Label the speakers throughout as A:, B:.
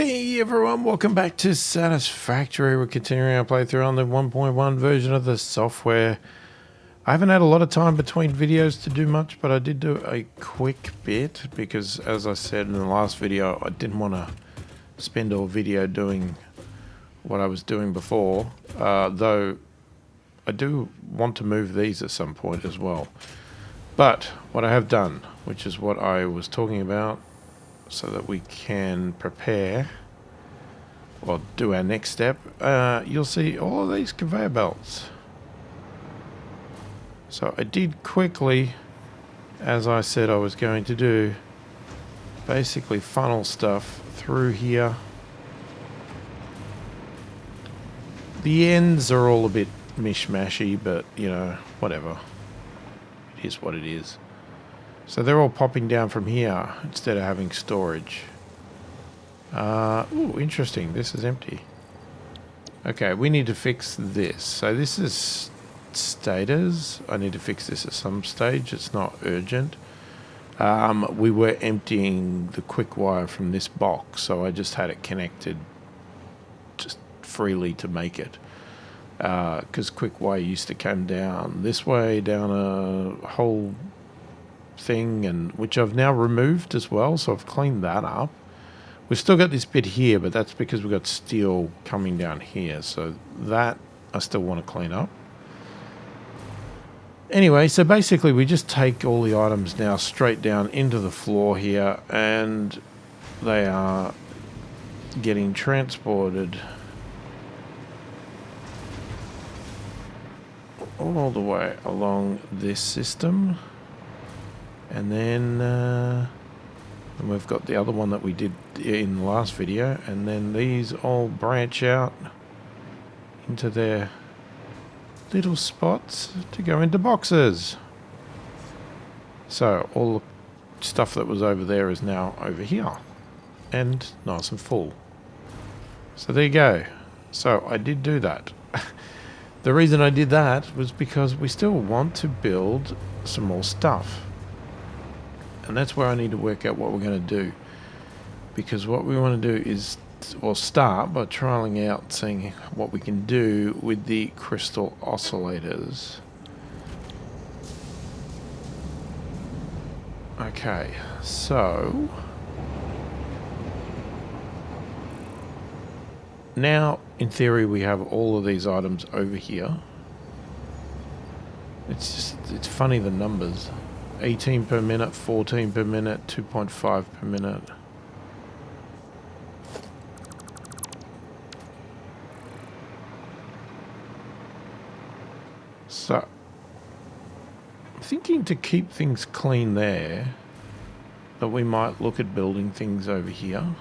A: Hey everyone, welcome back to Satisfactory. We're continuing our playthrough on the 1.1 version of the software. I haven't had a lot of time between videos to do much, but I did do a quick bit because, as I said in the last video, I didn't want to spend all video doing what I was doing before, though I do want to move these at some point as well. But what I have done, which is what I was talking about, so that we can prepare or do our next step, you'll see all of these conveyor belts. So I did quickly, as I said I was going to do, basically funnel stuff through here. The ends are all a bit mishmashy, but you know, whatever. It is what it is. So they're all popping down from here instead of having storage. Ooh, interesting. This is empty. Okay, we need to fix this. So this is status. I need to fix this at some stage. It's not urgent. We were emptying the quick wire from this box, so I just had it connected just freely to make it. Because quick wire used to come down this way, down a whole thing, and which I've now removed as well, so I've cleaned that up. We've still got this bit here, but that's because we've got steel coming down here, so that I still want to clean up. Anyway, so basically we just take all the items now straight down into the floor here, and they are getting transported all the way along this system. And then we've got the other one that we did in the last video, and then these all branch out into their little spots to go into boxes. So all the stuff that was over there is now over here and nice and full. So there you go. So I did do that. The reason I did that was because we still want to build some more stuff. And that's where I need to work out what we're going to do. Because what we want to do is, well, start by trialing out, seeing what we can do with the crystal oscillators. Okay, so now, in theory, we have all of these items over here. It's funny, the numbers. 18 per minute, 14 per minute, 2.5 per minute. So, I'm thinking to keep things clean there, that we might look at building things over here.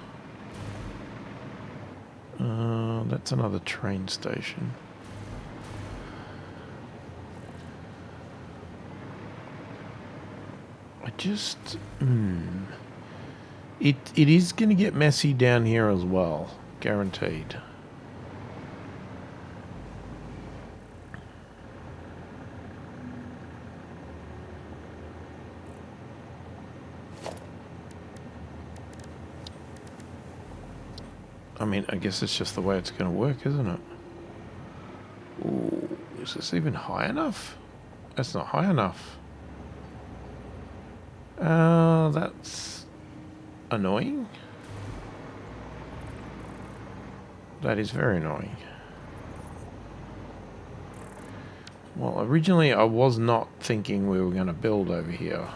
A: That's another train station. It is going to get messy down here as well, guaranteed. I mean, I guess it's just the way it's going to work, isn't it? Ooh, is this even high enough? That's not high enough. That's annoying. That is very annoying. Well, originally I was not thinking we were going to build over here.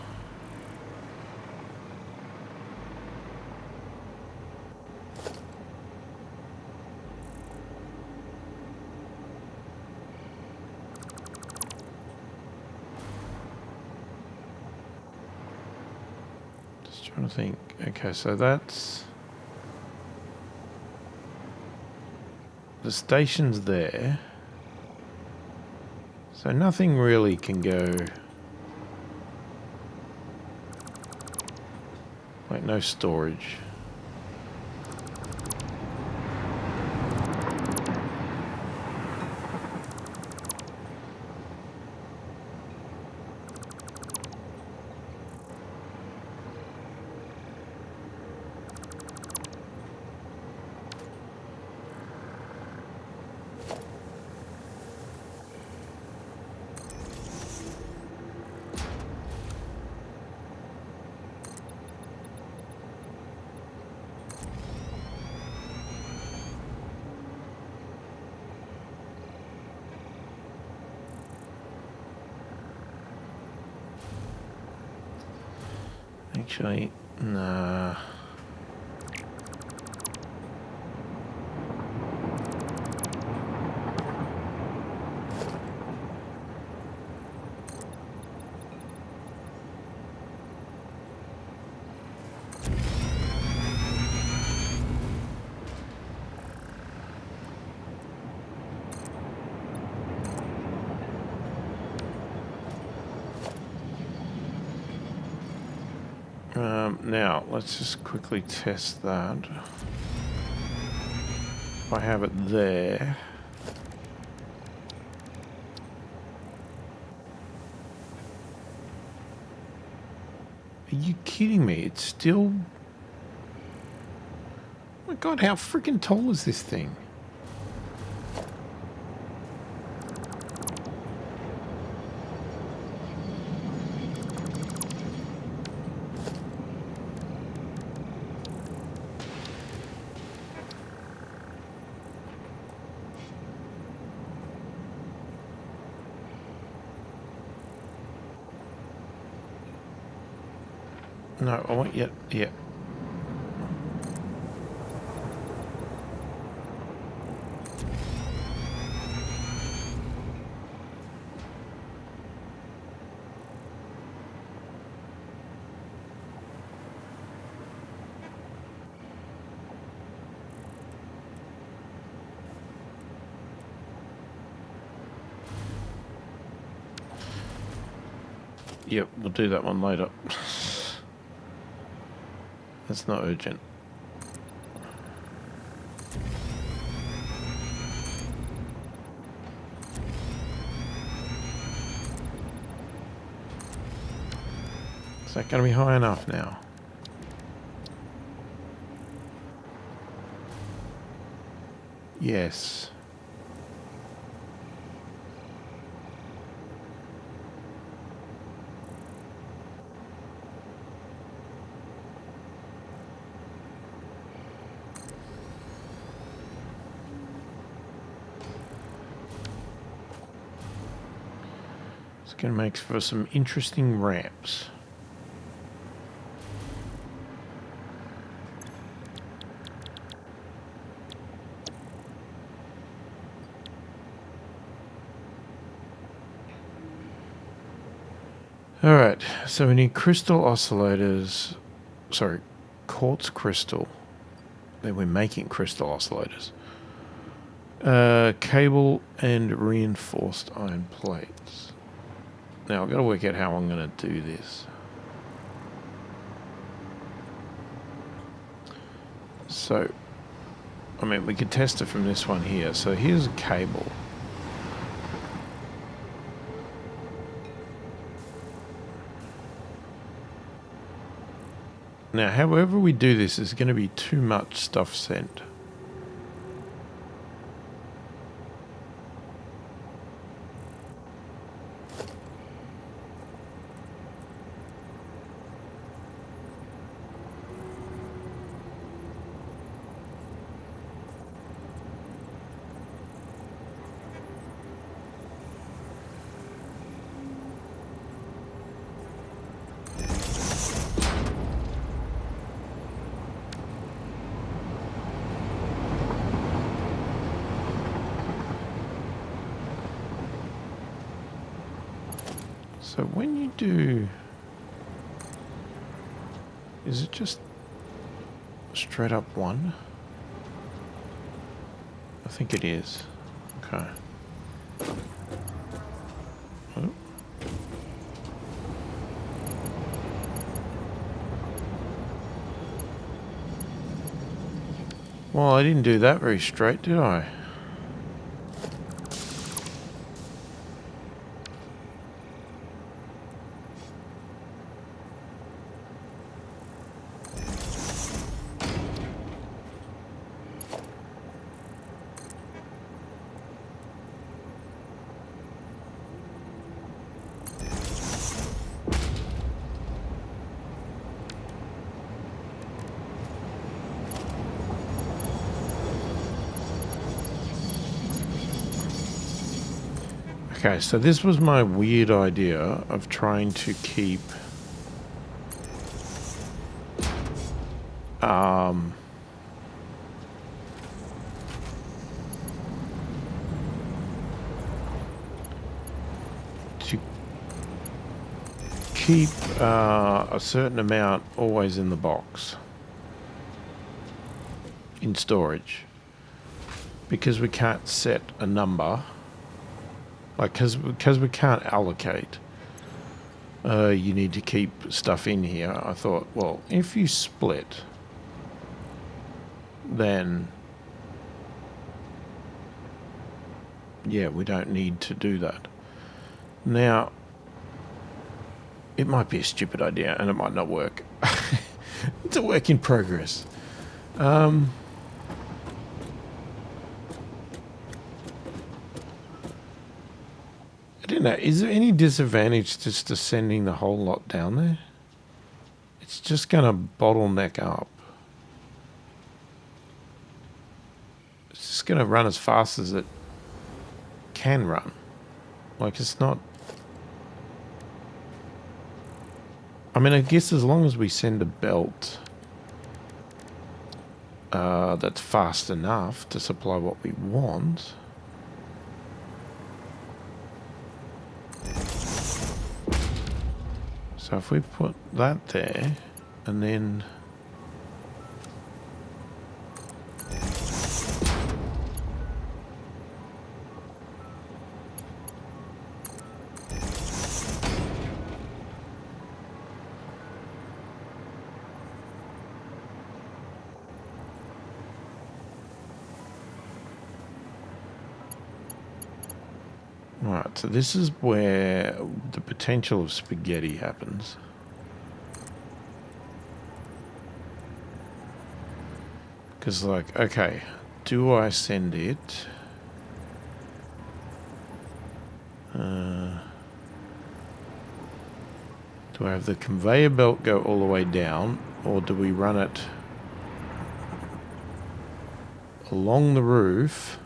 A: Trying to think. Okay, so that's the station's there, so nothing really can go, like no storage. Actually, nah. Now, let's just quickly test that. If I have it there. Are you kidding me? It's still... Oh my god, how freaking tall is this thing? No, I want yet. Yeah. Yep, we'll do that one later. That's not urgent. Is that going to be high enough now? Yes. It's going to make for some interesting ramps. Alright, so we need crystal oscillators. Sorry, quartz crystal. Then we're making crystal oscillators. Cable and reinforced iron plates. Now I've got to work out how I'm going to do this. So, I mean, we could test it from this one here. So here's a cable. Now, however we do this is going to be too much stuff sent. So when you do, is it just straight up one? I think it is. Okay. Oh. Well, I didn't do that very straight, did I? Okay, so this was my weird idea of trying to keep to keep a certain amount always in the box in storage, because we can't set a number, like because we can't allocate. You need to keep stuff in here. I thought, well, if you split, then yeah, we don't need to do that. Now, it might be a stupid idea and it might not work. It's a work in progress. I don't know. Is there any disadvantage just to sending the whole lot down there? It's just going to bottleneck up. It's just going to run as fast as it can run. Like, it's not... I mean, I guess as long as we send a belt that's fast enough to supply what we want... So if we put that there, and then... Right, so this is where the potential of spaghetti happens. Because, like, okay, do I send it? Do I have the conveyor belt go all the way down, or do we run it along the roof?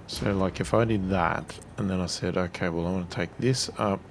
A: So, like, if I did that, and then I said, okay, well, I want to take this up.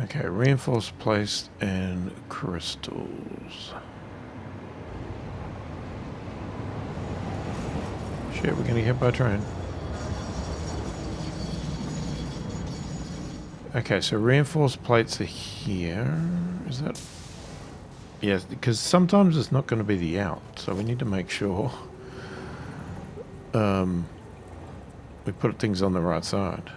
A: Okay, reinforced placed and crystals. Shit, we're gonna get hit by a train. Okay, so reinforced plates are here. Is that... Yes, because sometimes it's not going to be the out, so we need to make sure we put things on the right side.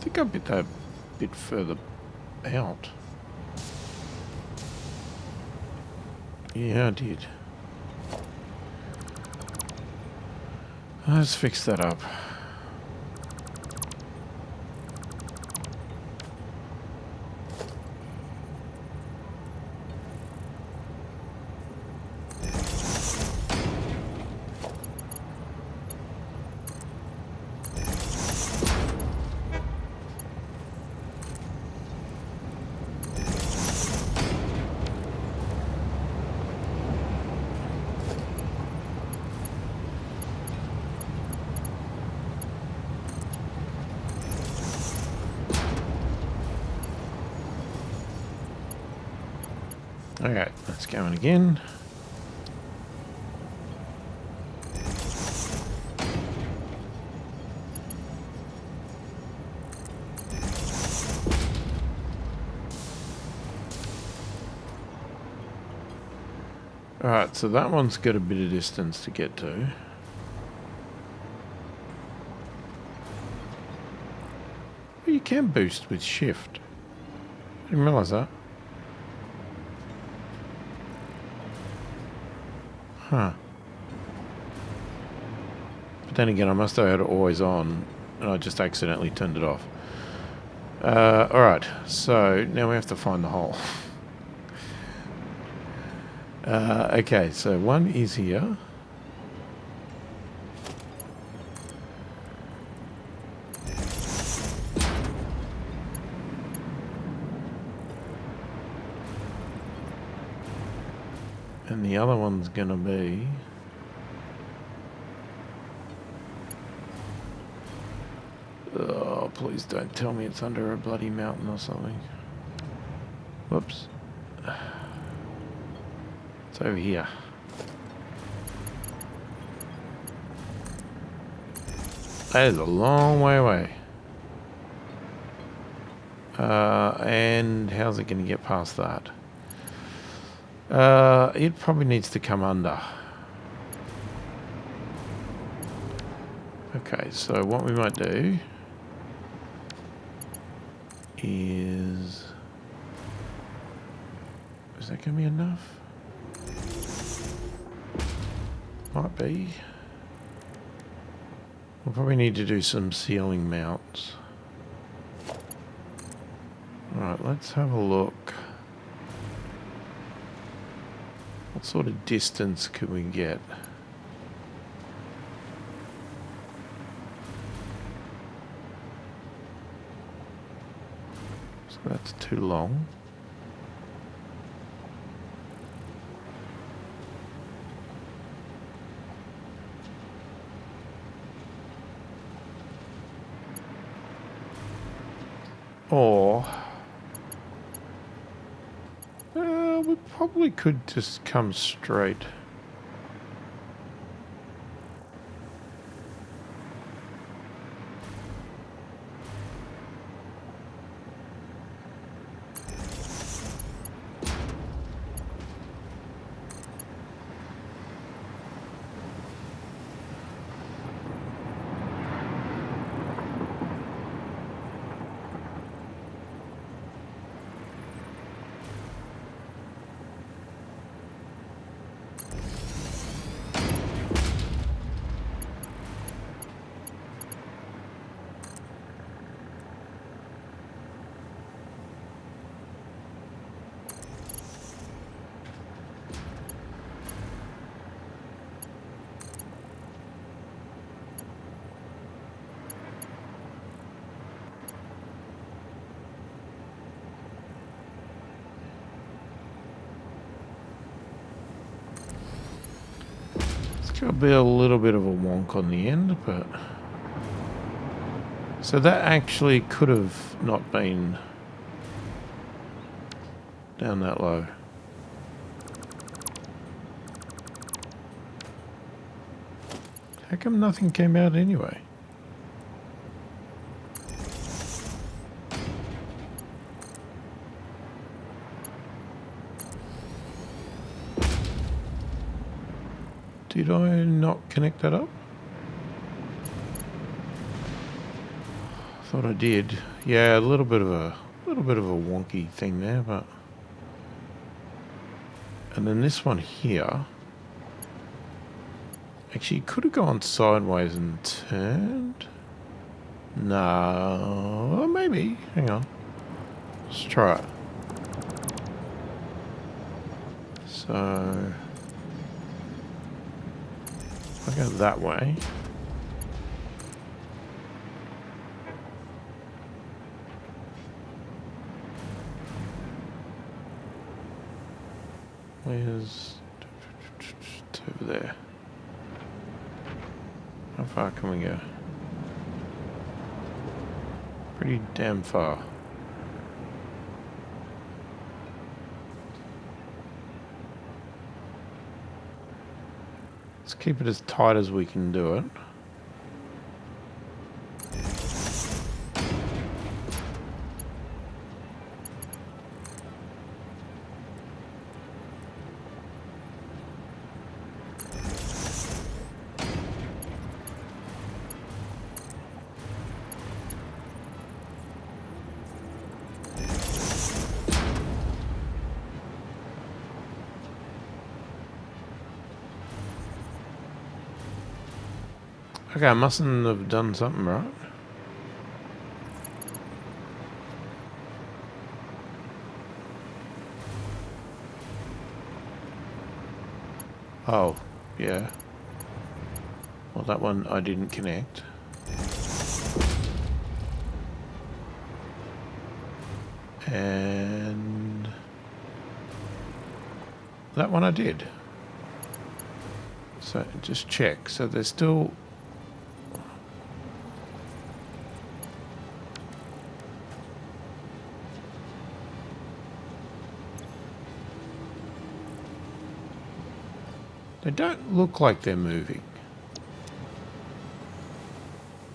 A: think I bit that a bit further out. Yeah, I did. Let's fix that up. Okay, let's go in again. Alright, so that one's got a bit of distance to get to. Well, you can boost with shift. I didn't realise that. Huh. But then again, I must have had it always on, and I just accidentally turned it off. Alright, so now we have to find the hole. Okay, so one is here. And the other one's gonna be... Oh, please don't tell me it's under a bloody mountain or something. Whoops. It's over here. That is a long way away. And how's it going to get past that? It probably needs to come under. Okay, so what we might do is that going to be enough? Might be. We'll probably need to do some ceiling mounts. Alright, let's have a look. What sort of distance can we get? So that's too long. Or we probably could just come straight. It'll be a little bit of a wonk on the end, but... So that actually could have not been down that low. How come nothing came out anyway? Did I not connect that up? Thought I did. Yeah, a little bit of a wonky thing there, but. And then this one here. Actually, could have gone sideways and turned. No, maybe. Hang on. Let's try it. So, if I go that way. Where's... It's over there. How far can we go? Pretty damn far. Let's keep it as tight as we can do it. Okay, I mustn't have done something right. Oh, yeah. Well, that one I didn't connect. And that one I did. So just check. So there's still... They don't look like they're moving.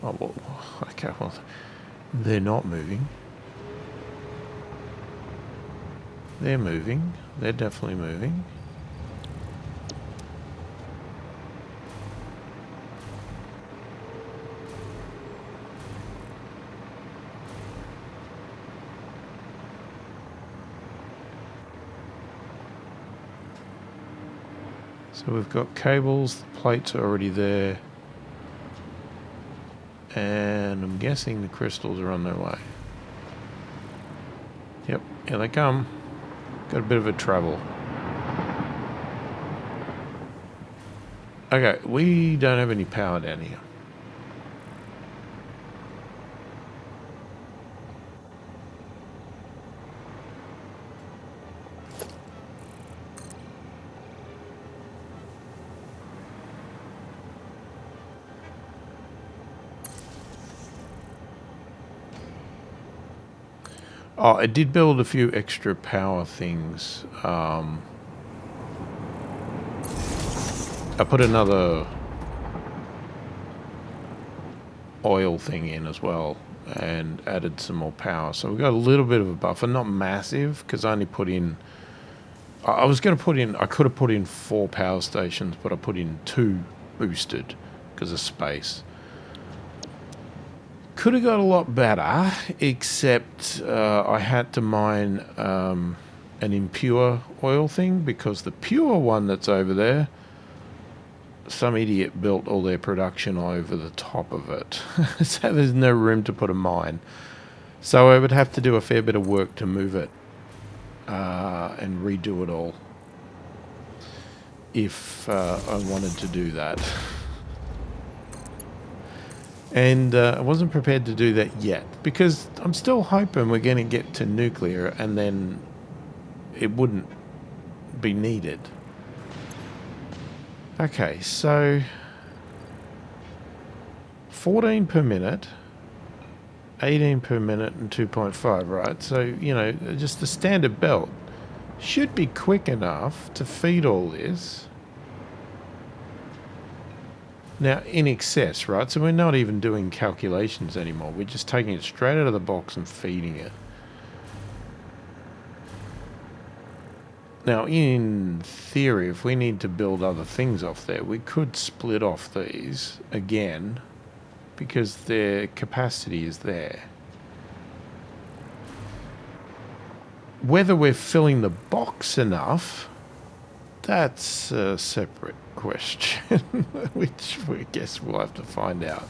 A: Oh, well, okay, well, they're not moving. They're moving. They're definitely moving. So we've got cables, the plates are already there. And I'm guessing the crystals are on their way. Yep, here they come. Got a bit of a trouble. Okay, we don't have any power down here. Oh, I did build a few extra power things. I put another oil thing in as well and added some more power. So we've got a little bit of a buffer, not massive, because I only put in... I was going to put in... I could have put in 4 power stations, but I put in 2 boosted because of space. Could have got a lot better, except I had to mine an impure oil thing because the pure one that's over there, some idiot built all their production over the top of it. So there's no room to put a mine. So I would have to do a fair bit of work to move it and redo it all if I wanted to do that. And I wasn't prepared to do that yet because I'm still hoping we're going to get to nuclear and then it wouldn't be needed. Okay, so 14 per minute, 18 per minute and 2.5, right? So, you know, just the standard belt should be quick enough to feed all this. Now, in excess, right? So we're not even doing calculations anymore. We're just taking it straight out of the box and feeding it. Now, in theory, if we need to build other things off there, we could split off these again because their capacity is there. Whether we're filling the box enough, that's a separate question, which I guess we'll have to find out.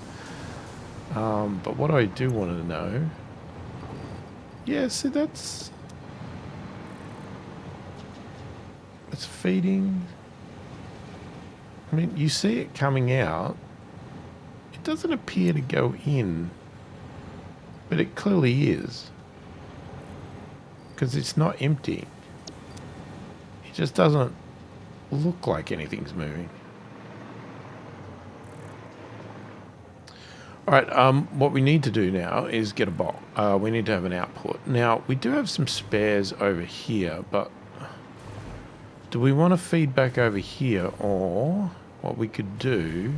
A: But what I do want to know... Yeah, see, that's feeding. I mean, you see it coming out. It doesn't appear to go in, but it clearly is. Because it's not empty. It just doesn't look like anything's moving. Alright, what we need to do now is get a box. We need to have an output. Now, we do have some spares over here, but do we want to feed back over here, or what we could do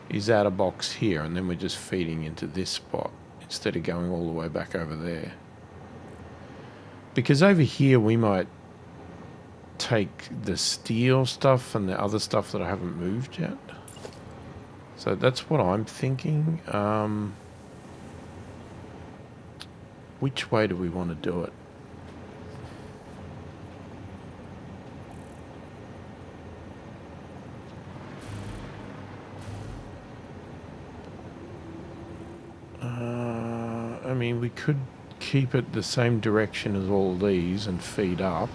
A: is add a box here and then we're just feeding into this spot instead of going all the way back over there? Because over here we might take the steel stuff and the other stuff that I haven't moved yet. So that's what I'm thinking. Which way do we want to do it? I mean, we could keep it the same direction as all these and feed up.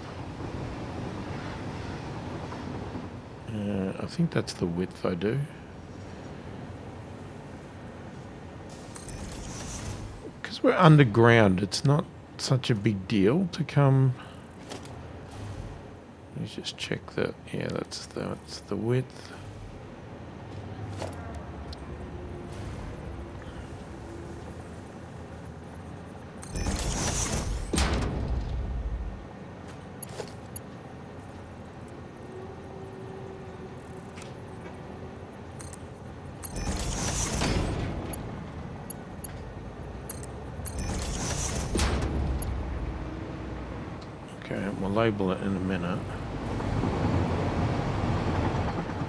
A: I think that's the width I do. Because we're underground, it's not such a big deal to come... Let's just check that. Yeah, that's the width. Okay, we'll label it in a minute.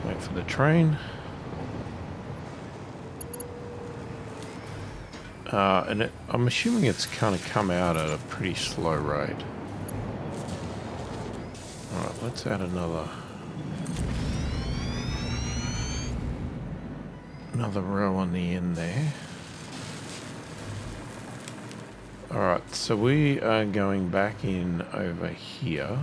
A: Wait for the train. And I'm assuming it's kind of come out at a pretty slow rate. Alright, let's add another row on the end there. Alright, so we are going back in over here.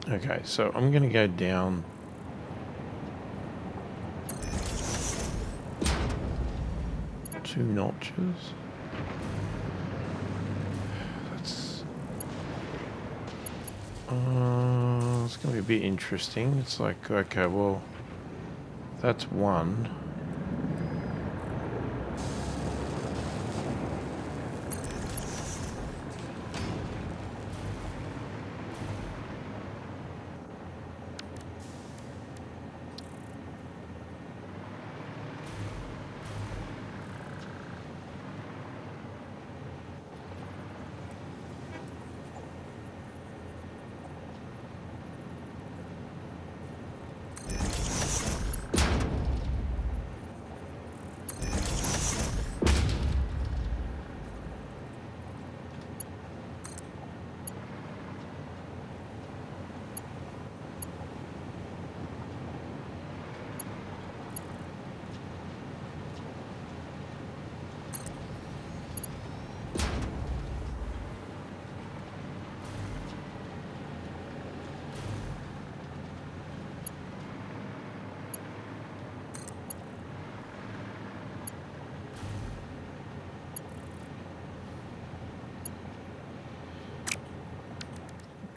A: Okay, so I'm going to go down 2 notches. It's going to be a bit interesting. It's like, okay, well, that's 1.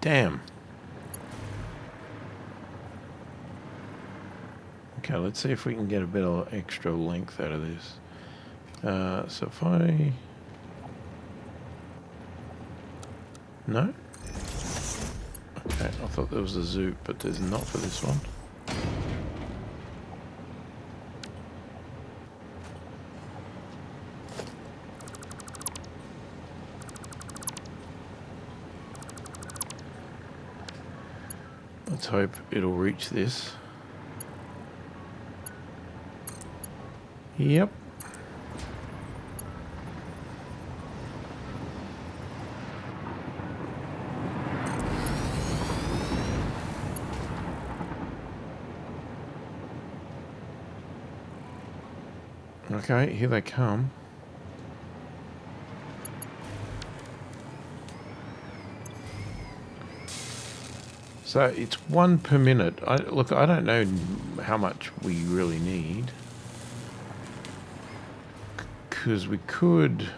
A: Damn. Okay, let's see if we can get a bit of extra length out of this. So if I... No? Okay, I thought there was a zoot, but there's not for this one. Let's hope it'll reach this. Yep. Okay, here they come. So it's 1 per minute. Look, I don't know how much we really need. Because we could...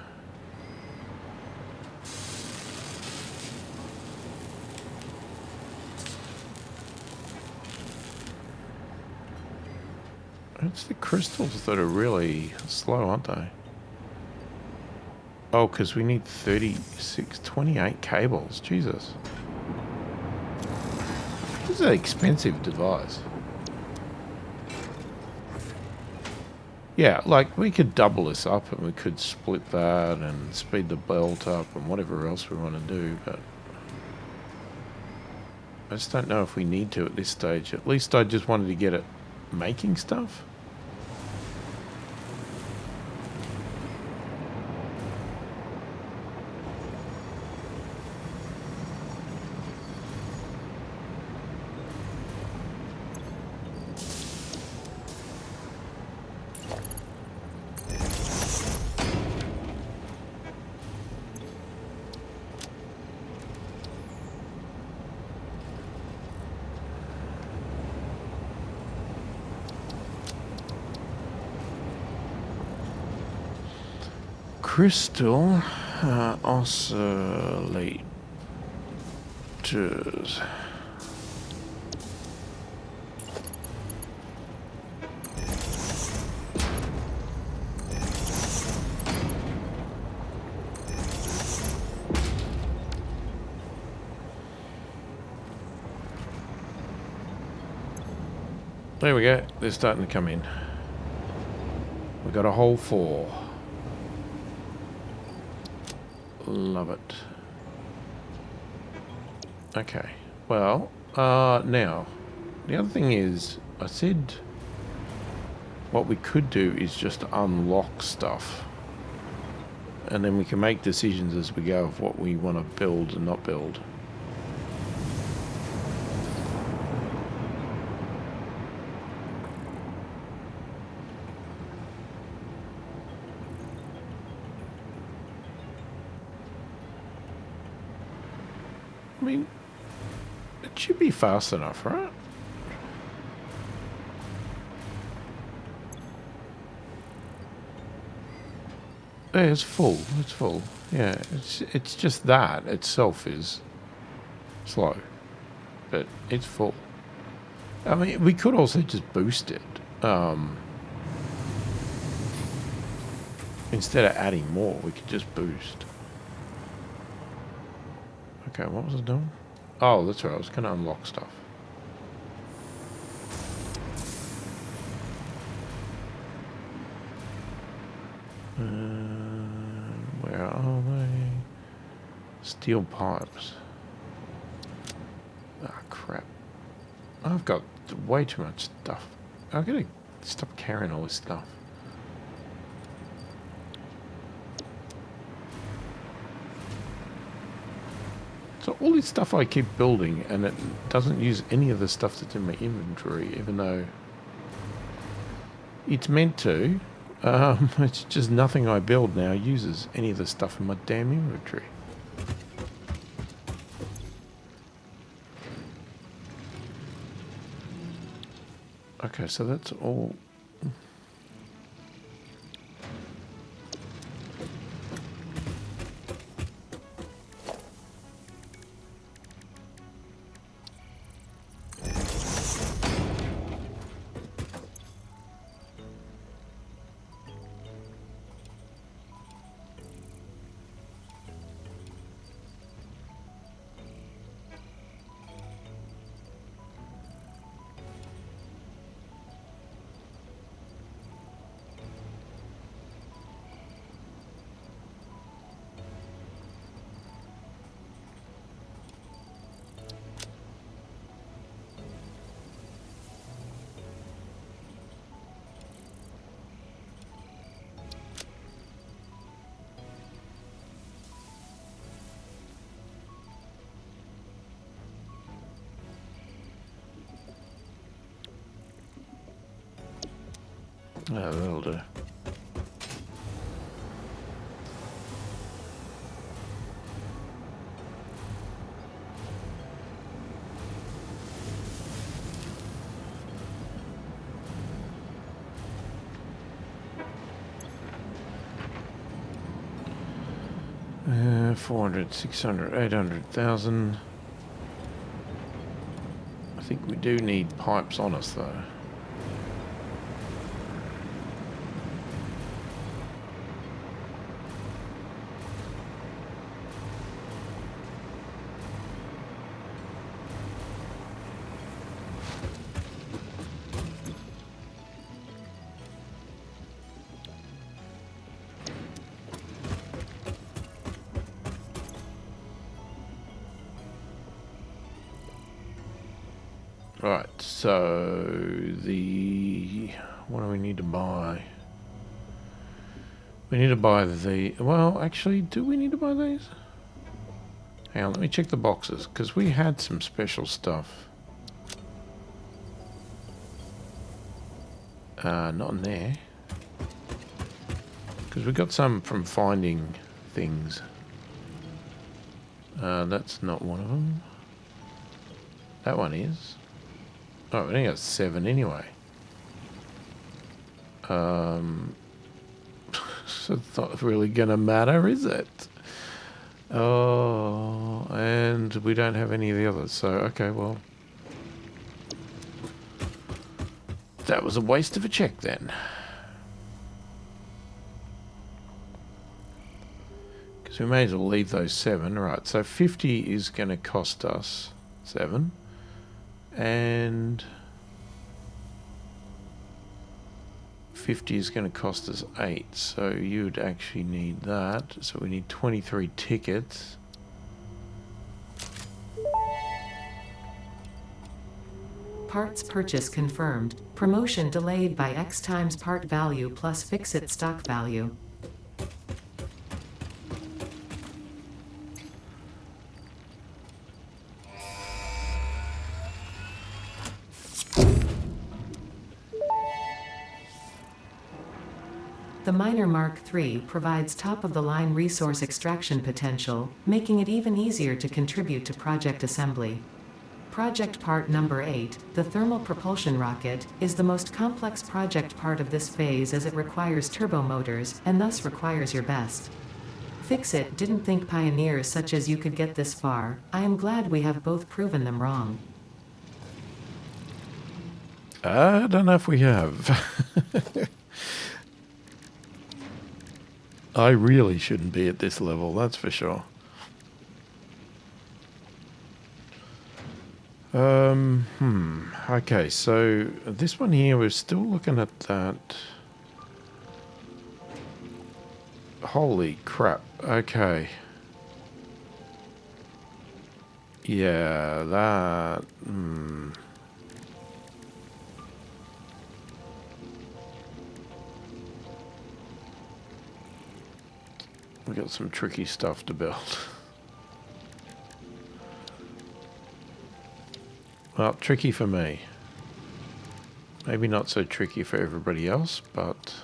A: It's the crystals that are really slow, aren't they? Oh, because we need 28 cables. Jesus. This is an expensive device. Yeah, like we could double this up and we could split that and speed the belt up and whatever else we want to do, but I just don't know if we need to at this stage. At least I just wanted to get it making stuff. Crystal oscillators. There we go. They're starting to come in. We got a whole 4. Love it. Okay. Well, now, the other thing is, I said what we could do is just unlock stuff. And then we can make decisions as we go of what we want to build and not build. I mean, it should be fast enough, right? Yeah, it's full. It's full. Yeah, it's just that itself is slow, but it's full. I mean, we could also just boost it instead of adding more. We could just boost. Okay, what was it doing? Oh, that's right. I was going to unlock stuff. Where are they? Steel pipes. Ah, crap. I've got way too much stuff. I've got to stop carrying all this stuff. So all this stuff I keep building, and it doesn't use any of the stuff that's in my inventory, even though it's meant to. It's just nothing I build now uses any of the stuff in my damn inventory. Okay, so that's all. Oh, that'll do. Uh, 400, 600, 800,000. I think we do need pipes on us though. Right, so what do we need to buy? We need to buy well, actually, do we need to buy these? Hang on, let me check the boxes, because we had some special stuff. Not in there. Because we got some from finding things. That's not one of them. That one is. Oh, we only got 7 anyway. So it's not really gonna matter, is it? Oh, and we don't have any of the others, so okay, well. That was a waste of a check then. Because we may as well leave those 7. Right, so 50 is gonna cost us 7. And 50 is going to cost us 8, so you'd actually need that. So we need 23 tickets.
B: Parts purchase confirmed. Promotion delayed by X times part value plus fix-it stock value. The Miner Mark III provides top-of-the-line resource extraction potential, making it even easier to contribute to project assembly. Project part number 8, the thermal propulsion rocket, is the most complex project part of this phase as it requires turbo motors, and thus requires your best. Fix-It didn't think pioneers such as you could get this far. I am glad we have both proven them wrong.
A: I don't know if we have. I really shouldn't be at this level, that's for sure. Okay, so this one here, we're still looking at that. Holy crap, okay. Yeah, that... We got some tricky stuff to build. Well, tricky for me. Maybe not so tricky for everybody else, but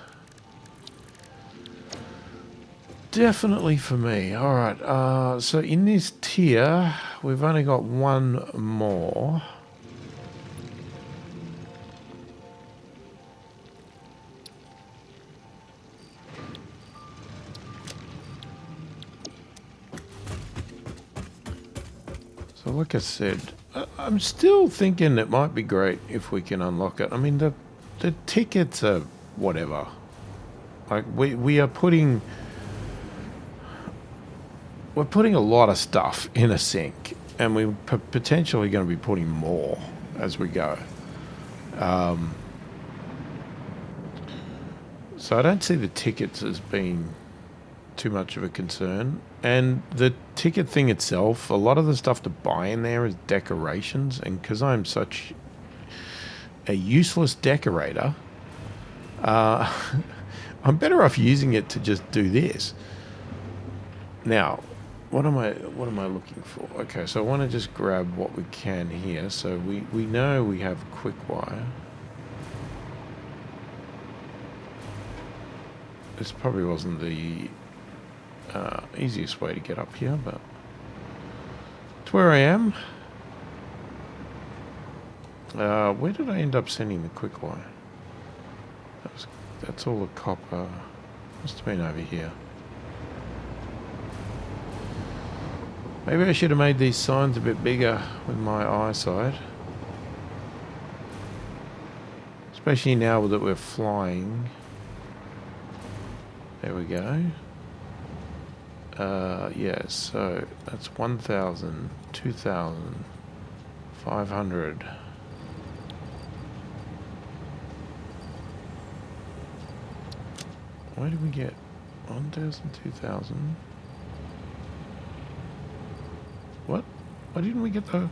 A: definitely for me. Alright, so in this tier, we've only got one more. So like I said, I'm still thinking it might be great if we can unlock it. I mean, the tickets are whatever. Like, we're putting a lot of stuff in a sink, and we're potentially going to be putting more as we go. So I don't see the tickets as being too much of a concern. And the ticket thing itself, a lot of the stuff to buy in there is decorations, and because I'm such a useless decorator, I'm better off using it to just do this. Now, what am I looking for? Okay, so I want to just grab what we can here. So we know we have quick wire. This probably wasn't the easiest way to get up here, but it's where I am. Where did I end up sending the quick wire? That's all the copper. Must have been over here. Maybe I should have made these signs a bit bigger with my eyesight. Especially now that we're flying. There we go. Yeah, so that's 1,000, 2,000, 500. Where did we get 1,000, 2,000? What? Why didn't we get the...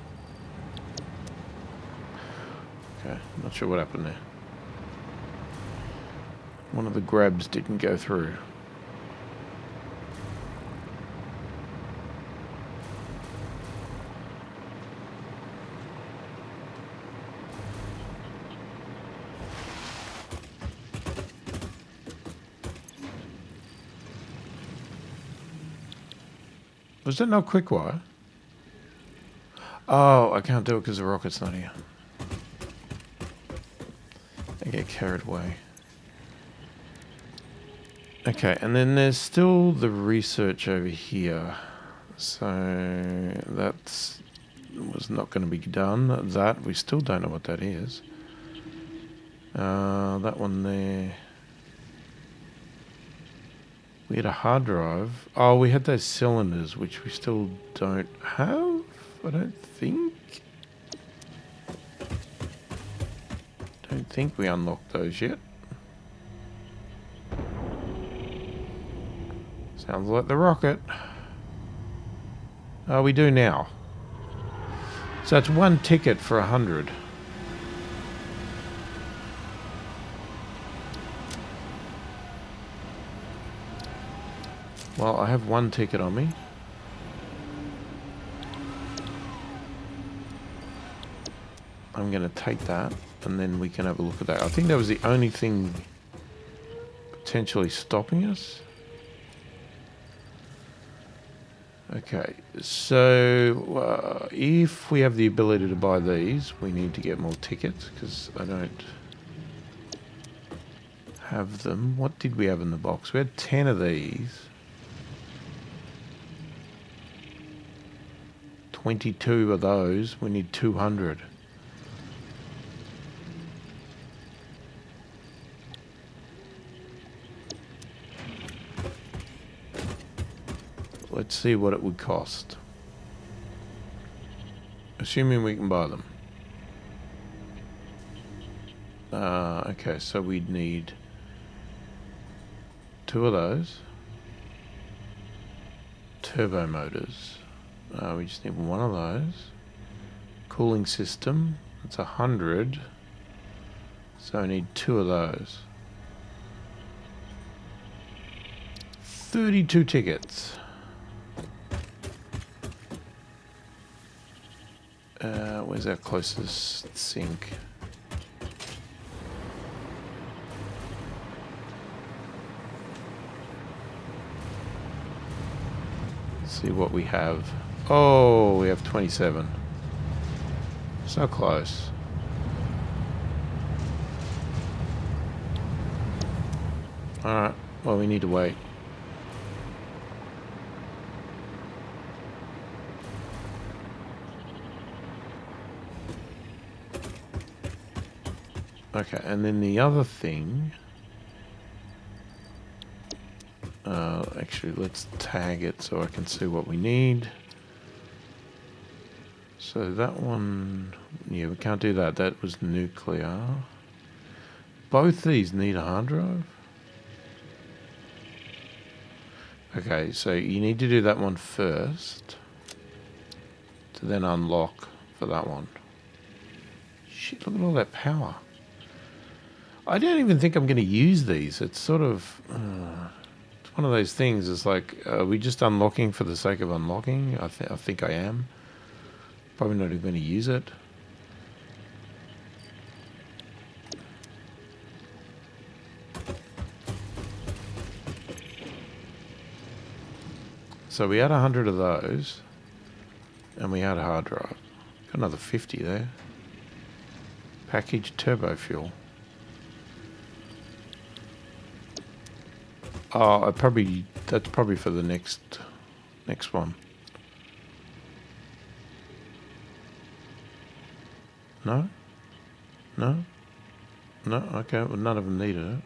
A: Okay, not sure what happened there. One of the grabs didn't go through. Was that not quick wire? Oh, I can't do it because the rocket's not here. I get carried away. Okay, and then there's still the research over here. So that was not going to be done. That, we still don't know what that is. That one there. We had a hard drive. Oh, we had those cylinders, which we still don't have, I don't think. Don't think we unlocked those yet. Sounds like the rocket. Oh, we do now. So it's one ticket for 100. Well, I have one ticket on me. I'm going to take that, and then we can have a look at that. I think that was the only thing potentially stopping us. Okay, so if we have the ability to buy these, we need to get more tickets, because I don't have them. What did we have in the box? We had 10 of these. 22 of those. We need 200. Let's see what it would cost. Assuming we can buy them. Okay, so we'd need 2 of those. Turbo motors. We just need 1 of those. Cooling system. That's 100. So I need 2 of those. 32 tickets. Where's our closest sink? Let's see what we have. Oh, we have 27. So close. Alright, well, we need to wait. Okay, and then the other thing... actually, let's tag it so I can see what we need. So that one... Yeah, we can't do that. That was nuclear. Both these need a hard drive? Okay, so you need to do that one first. To then unlock for that one. Shit, look at all that power. I don't even think I'm going to use these. It's sort of... it's one of those things. It's like, are we just unlocking for the sake of unlocking? I think I am. Probably not even going to use it. So we had 100 of those. And we had a hard drive. Got another 50 there. Packaged turbo fuel. Oh, that's probably for the next one. No? No? No? Okay, well none of them needed it.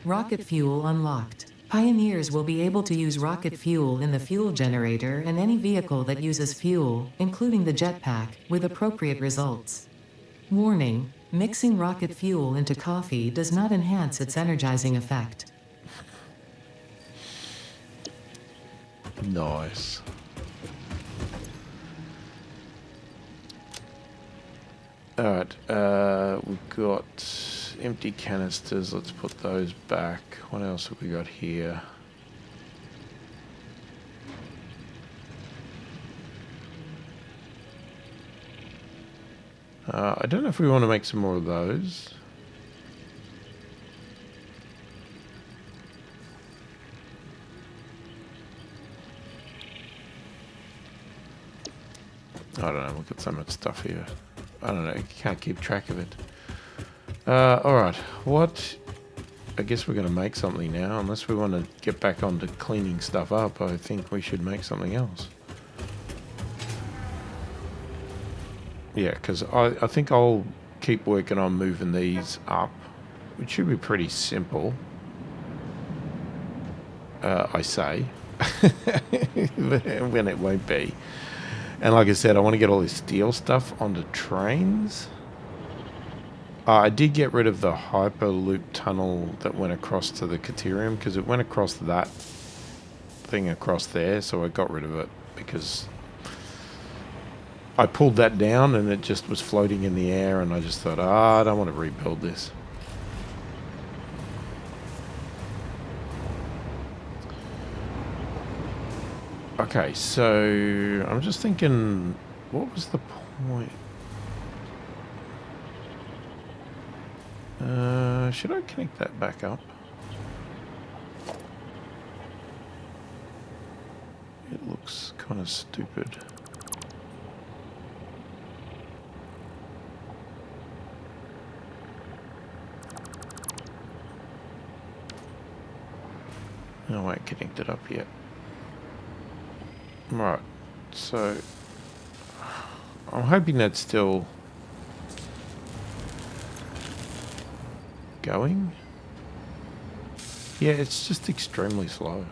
B: Rocket fuel unlocked. Pioneers will be able to use rocket fuel in the fuel generator and any vehicle that uses fuel, including the jetpack, with appropriate results. Warning: mixing rocket fuel into coffee does not enhance its energizing effect.
A: Nice. Alright, we've got empty canisters. Let's put those back. What else have we got here? I don't know if we want to make some more of those. I don't know, we've got so much stuff here. I don't know, you can't keep track of it. Alright, what... I guess we're going to make something now. Unless we want to get back onto cleaning stuff up, I think we should make something else. Yeah, because I think I'll keep working on moving these up, which should be pretty simple. I say. When it won't be. And like I said, I want to get all this steel stuff onto trains. I did get rid of the Hyperloop tunnel that went across to the Caterium, because it went across that thing across there, so I got rid of it because I pulled that down and it just was floating in the air, and I just thought, I don't want to rebuild this. Okay, so I'm just thinking, what was the point? Should I connect that back up? It looks kind of stupid. No, I ain't connected up yet. Right, so I'm hoping that's still going. Yeah, it's just extremely slow.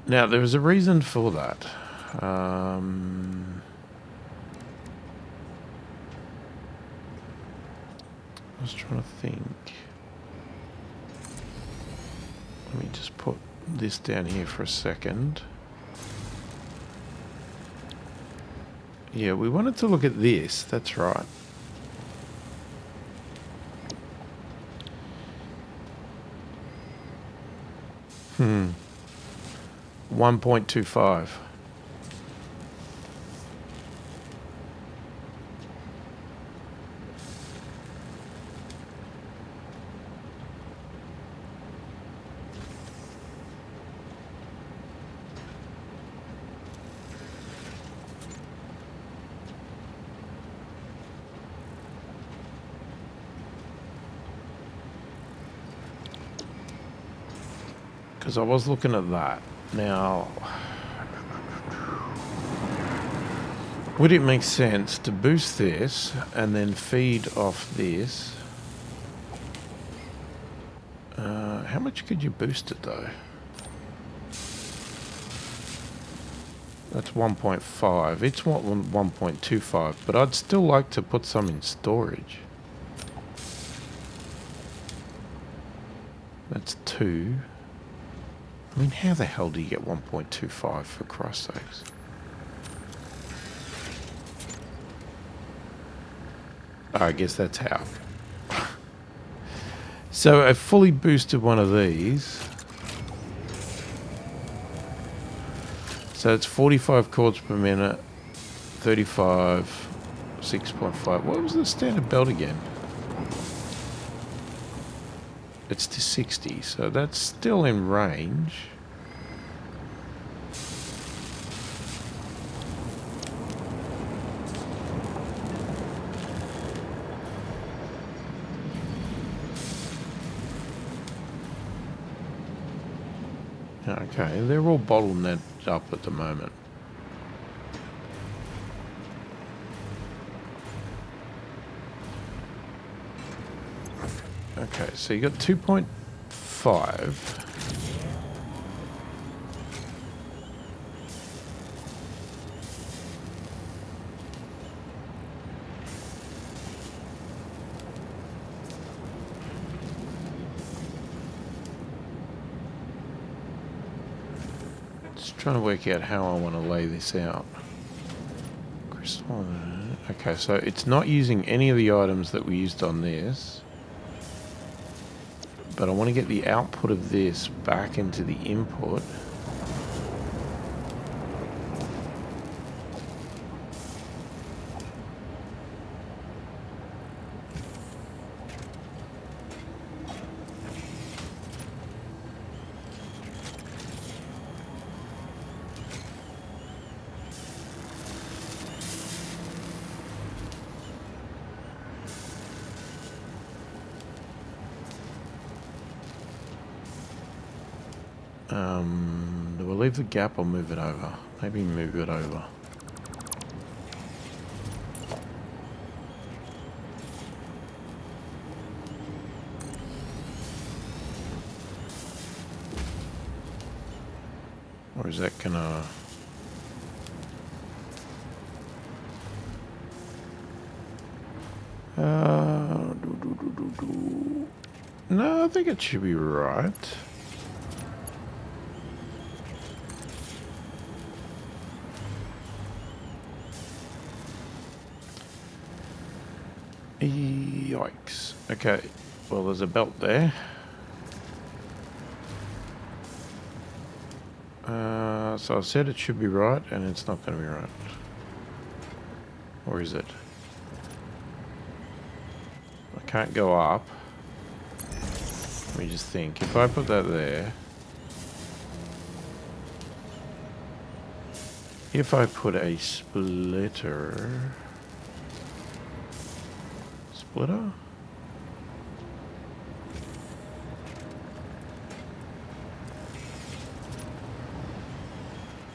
A: Now, there was a reason for that. I was trying to think. Let me just put this down here for a second. Yeah, we wanted to look at this. That's right. Hmm. 1.25. Because I was looking at that. Now, would it make sense to boost this and then feed off this? How much could you boost it though? That's 1.5. It's what 1.25, but I'd still like to put some in storage. That's 2. I mean, how the hell do you get 1.25 for Christ's sakes? I guess that's how. So I fully boosted one of these. So it's 45 chords per minute, 35, 6.5. What was the standard belt again? It's to 60, so that's still in range. Okay, they're all bottlenecked up at the moment. Okay, so you got 2.5. Just trying to work out how I want to lay this out. Crystal. Okay, so it's not using any of the items that we used on this. But I want to get the output of this back into the input. Do I leave the gap or move it over? Maybe move it over. Or is that gonna... No, I think it should be right. Yikes. Okay, well, there's a belt there. So I said it should be right, and it's not going to be right. Or is it? I can't go up. Let me just think. If I put that there... If I put a splitter... Splitter?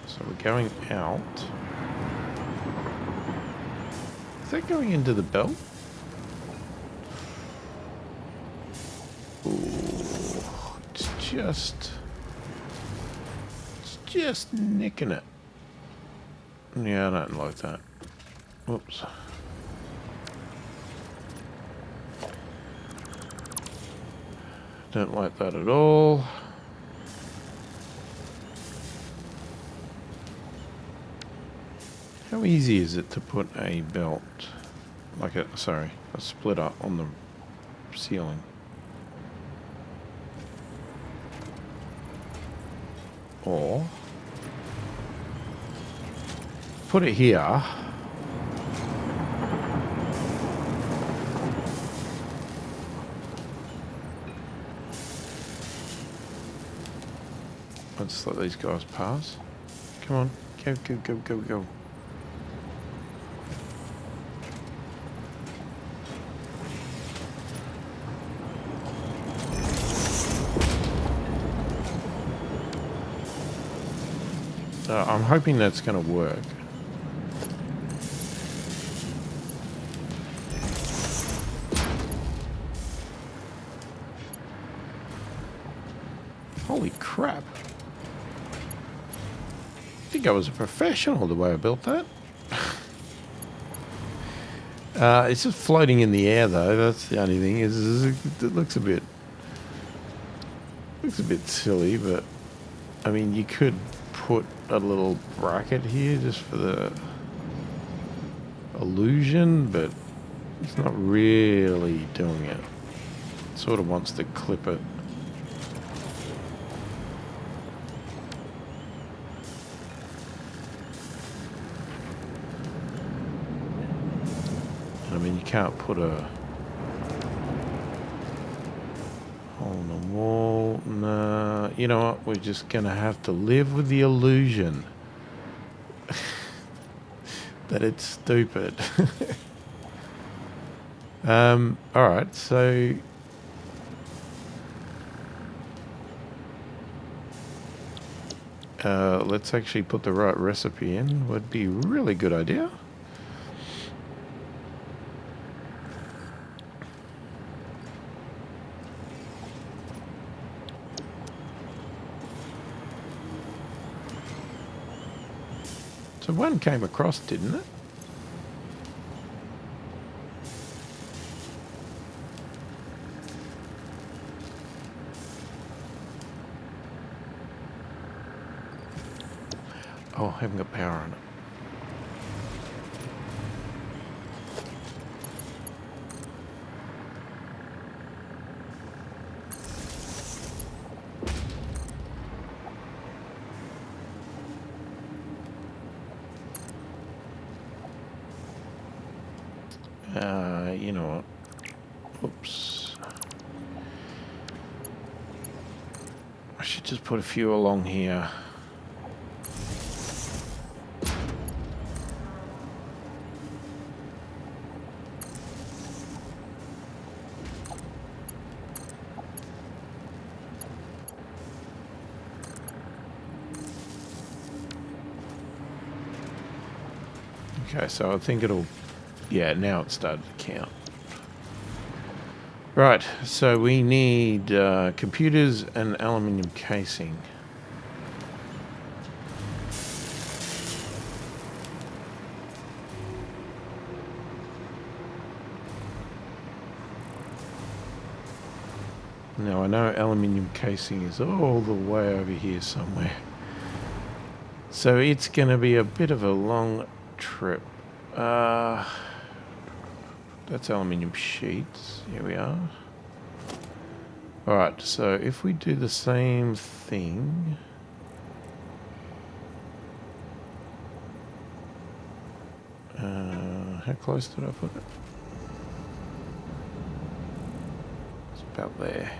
A: So we're going out. Is that going into the belt? Ooh, it's just nicking it. Yeah, I don't like that. Whoops. Don't like that at all. How easy is it to put a belt, like a splitter on the ceiling? Or put it here. Let's let these guys pass. Come on, go, go, go, go, go. I'm hoping that's going to work. Holy crap. I think I was a professional the way I built that. It's just floating in the air though, that's the only thing. It looks a bit silly, but I mean you could put a little bracket here just for the illusion, but it's not really doing it. It sort of wants to clip it. I mean, you can't put a hole in the wall. Nah, you know what? We're just going to have to live with the illusion that it's stupid. Alright, so let's actually put the right recipe in. Would be a really good idea. So one came across, didn't it? Oh, I haven't got power on it. You know what? Oops. I should just put a few along here. Okay, so I think it'll... Yeah, now it's started to count. Right, so we need computers and aluminium casing. Now I know aluminium casing is all the way over here somewhere. So it's going to be a bit of a long trip. That's aluminium sheets. Here we are. Alright, so if we do the same thing... how close did I put it? It's about there.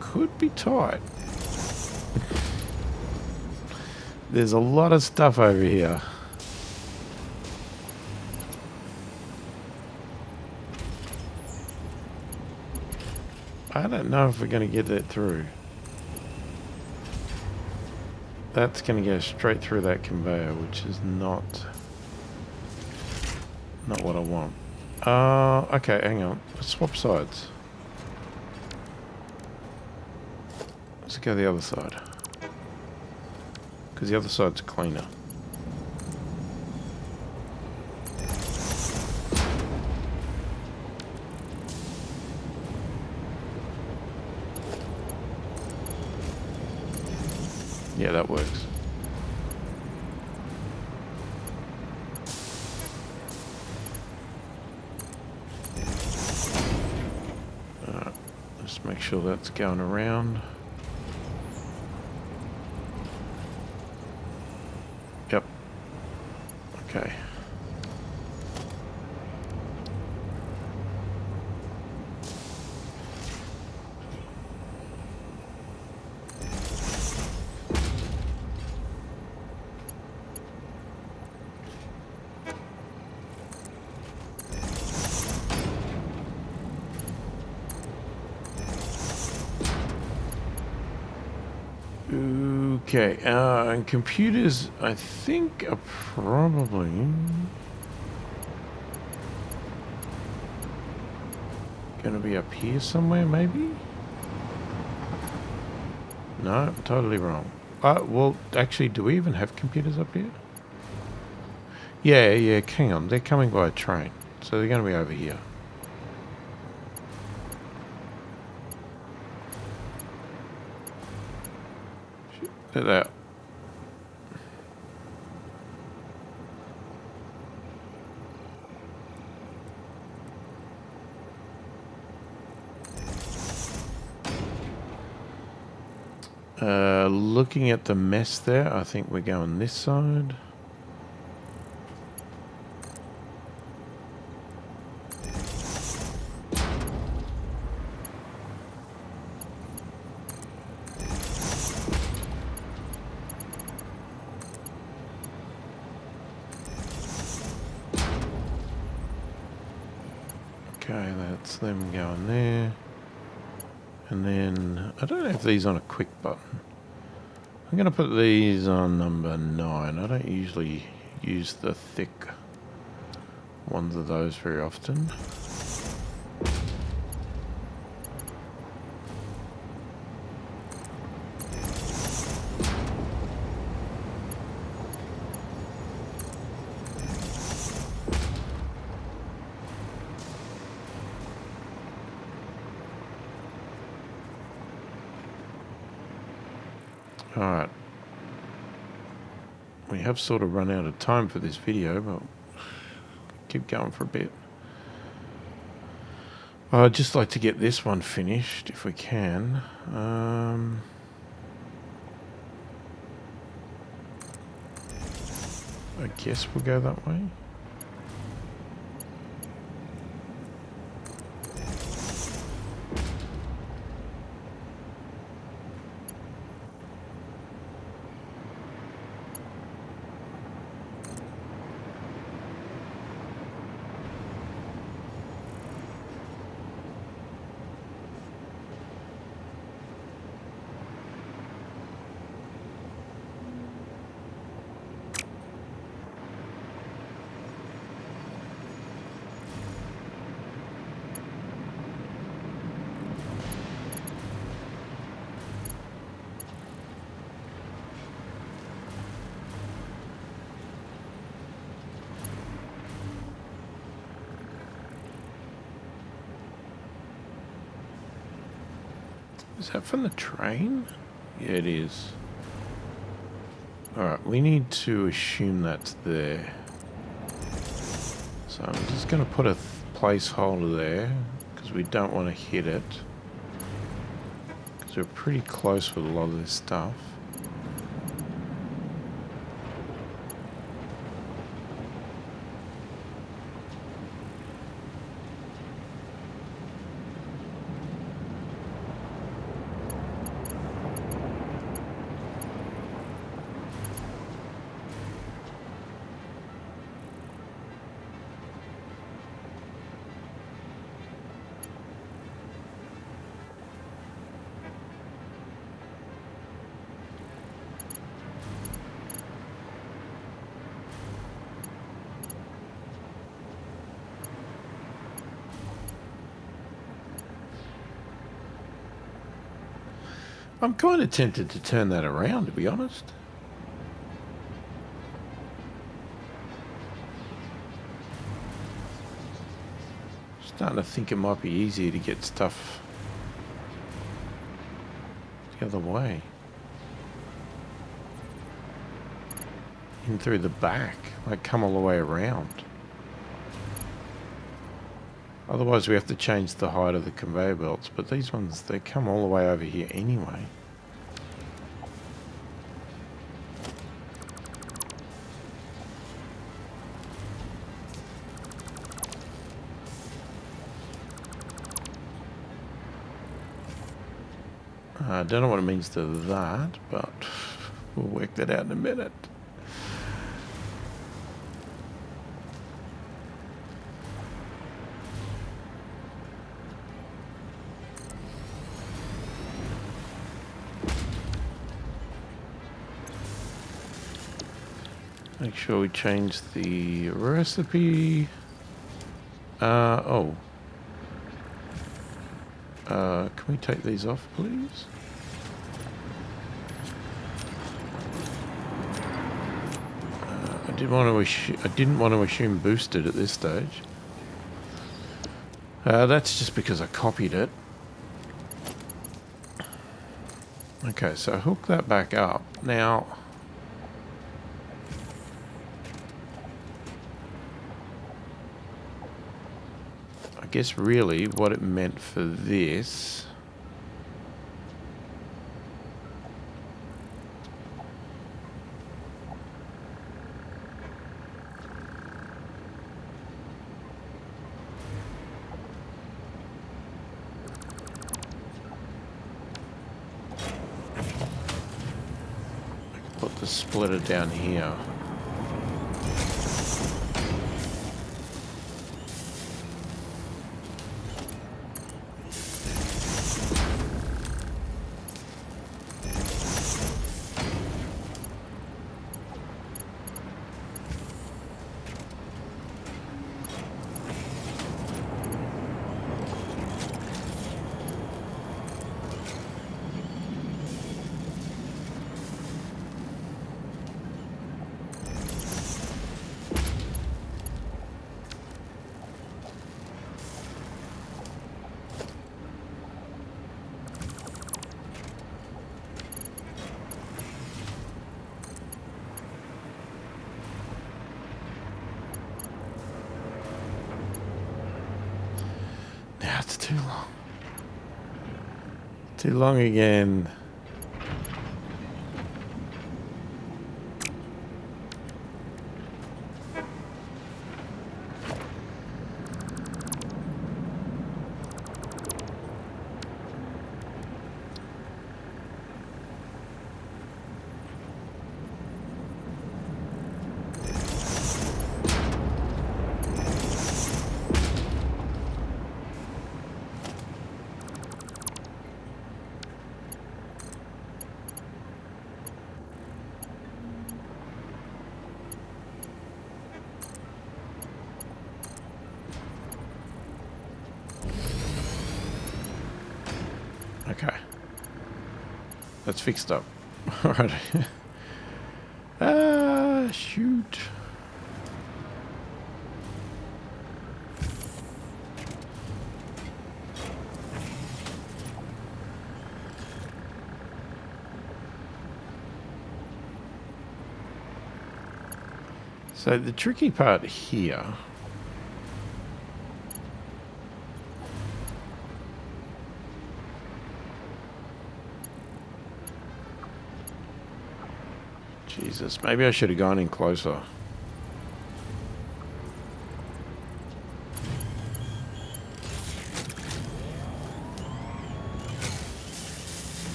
A: Could be tight. There's a lot of stuff over here. I don't know if we're going to get that through. That's going to go straight through that conveyor, which is not what I want. Okay, hang on. Let's swap sides. Let's go the other side. Because the other side's cleaner. Yeah, that works. Let's make sure that's going around. Yep. Okay. Okay, and computers, I think, are probably gonna be up here somewhere, maybe? No, I'm totally wrong. Well, actually, do we even have computers up here? Yeah, hang on. They're coming by a train, so they're gonna be over here. Look at that. Looking at the mess there, I think we're going this side. Okay, that's them going there. And then, I don't have these on a quick button. I'm going to put these on number 9. I don't usually use the thick ones of those very often. Alright. We have sort of run out of time for this video, but keep going for a bit. I'd just like to get this one finished if we can. I guess we'll go that way. Is that from the train? Yeah, it is. Alright, we need to assume that's there. So I'm just going to put a placeholder there, because we don't want to hit it. Because we're pretty close with a lot of this stuff. I'm kind of tempted to turn that around, to be honest. Starting to think it might be easier to get stuff the other way. In through the back, like come all the way around. Otherwise we have to change the height of the conveyor belts, but these ones, they come all the way over here anyway. I don't know what it means to that, but we'll work that out in a minute. Make sure we change the recipe. Can we take these off, please? I didn't want to assume boosted at this stage. That's just because I copied it. Okay, so hook that back up. Now, I guess really what it meant for this splitter down here. Now it's too long. Too long again. Okay. That's fixed up. Alright. Shoot. So the tricky part here Jesus, maybe I should have gone in closer.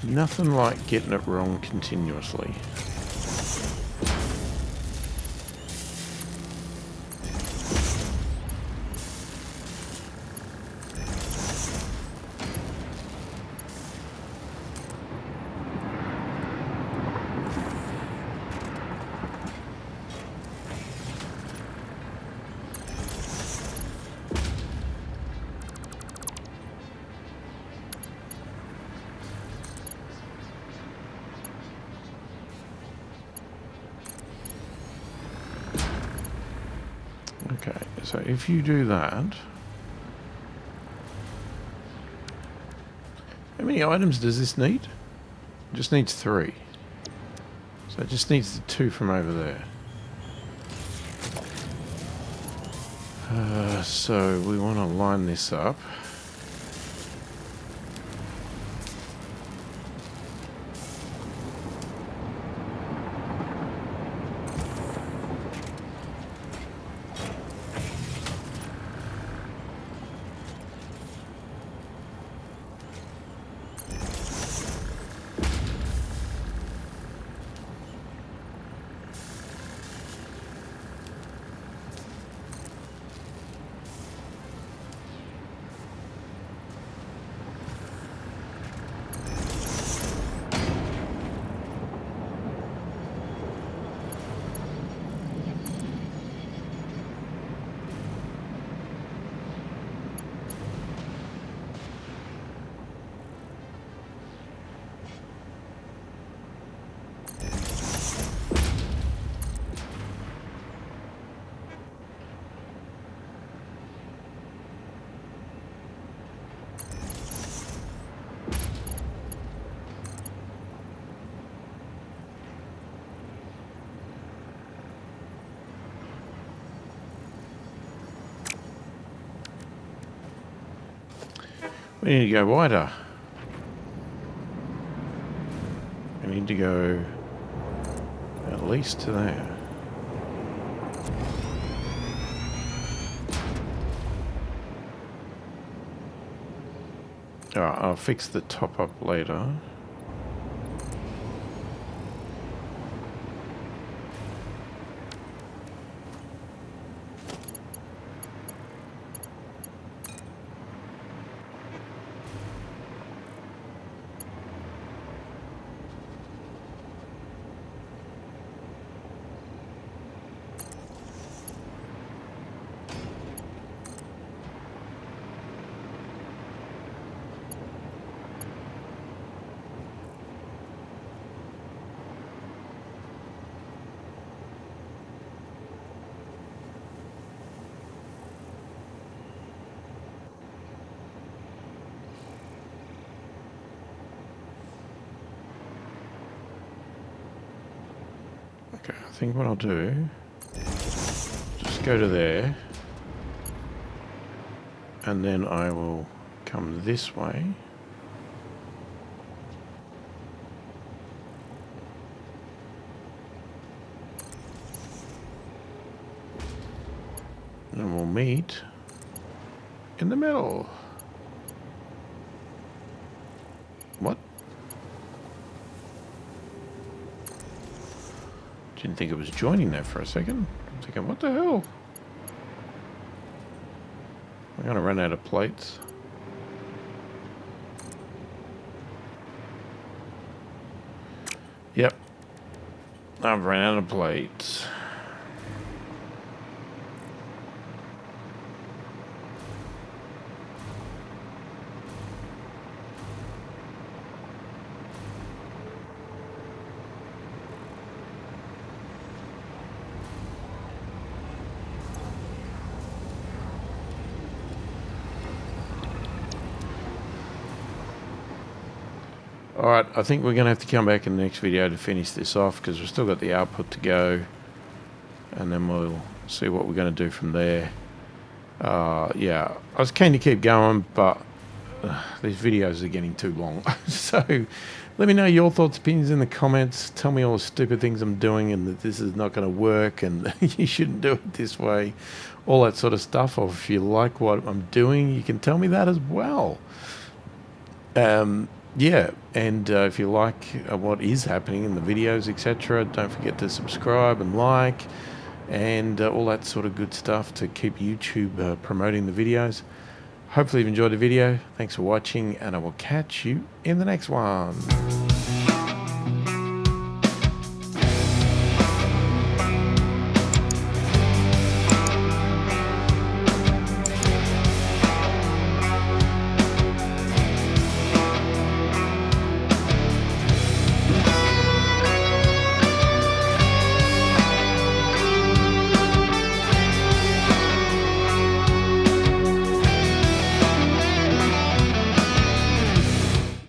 A: Nothing like getting it wrong continuously. Okay, so if you do that, how many items does this need? It just needs 3. So it just needs the 2 from over there. So we want to line this up. We need to go wider. We need need to go at least to there. Alright, I'll fix the top up later. Okay, I think what I'll do, just go to there, and then I will come this way. And we'll meet in the middle. What? Didn't think it was joining there for a second. I'm thinking, what the hell? We're gonna run out of plates. Yep. I've run out of plates. Alright, I think we're going to have to come back in the next video to finish this off because we've still got the output to go. And then we'll see what we're going to do from there. Yeah, I was keen to keep going, but these videos are getting too long. So let me know your thoughts, opinions in the comments. Tell me all the stupid things I'm doing and that this is not going to work and you shouldn't do it this way. All that sort of stuff. Or if you like what I'm doing, you can tell me that as well. Yeah, and if you like what is happening in the videos, etc., don't forget to subscribe and like and all that sort of good stuff to keep YouTube promoting the videos. Hopefully you've enjoyed the video. Thanks for watching, and I will catch you in the next one.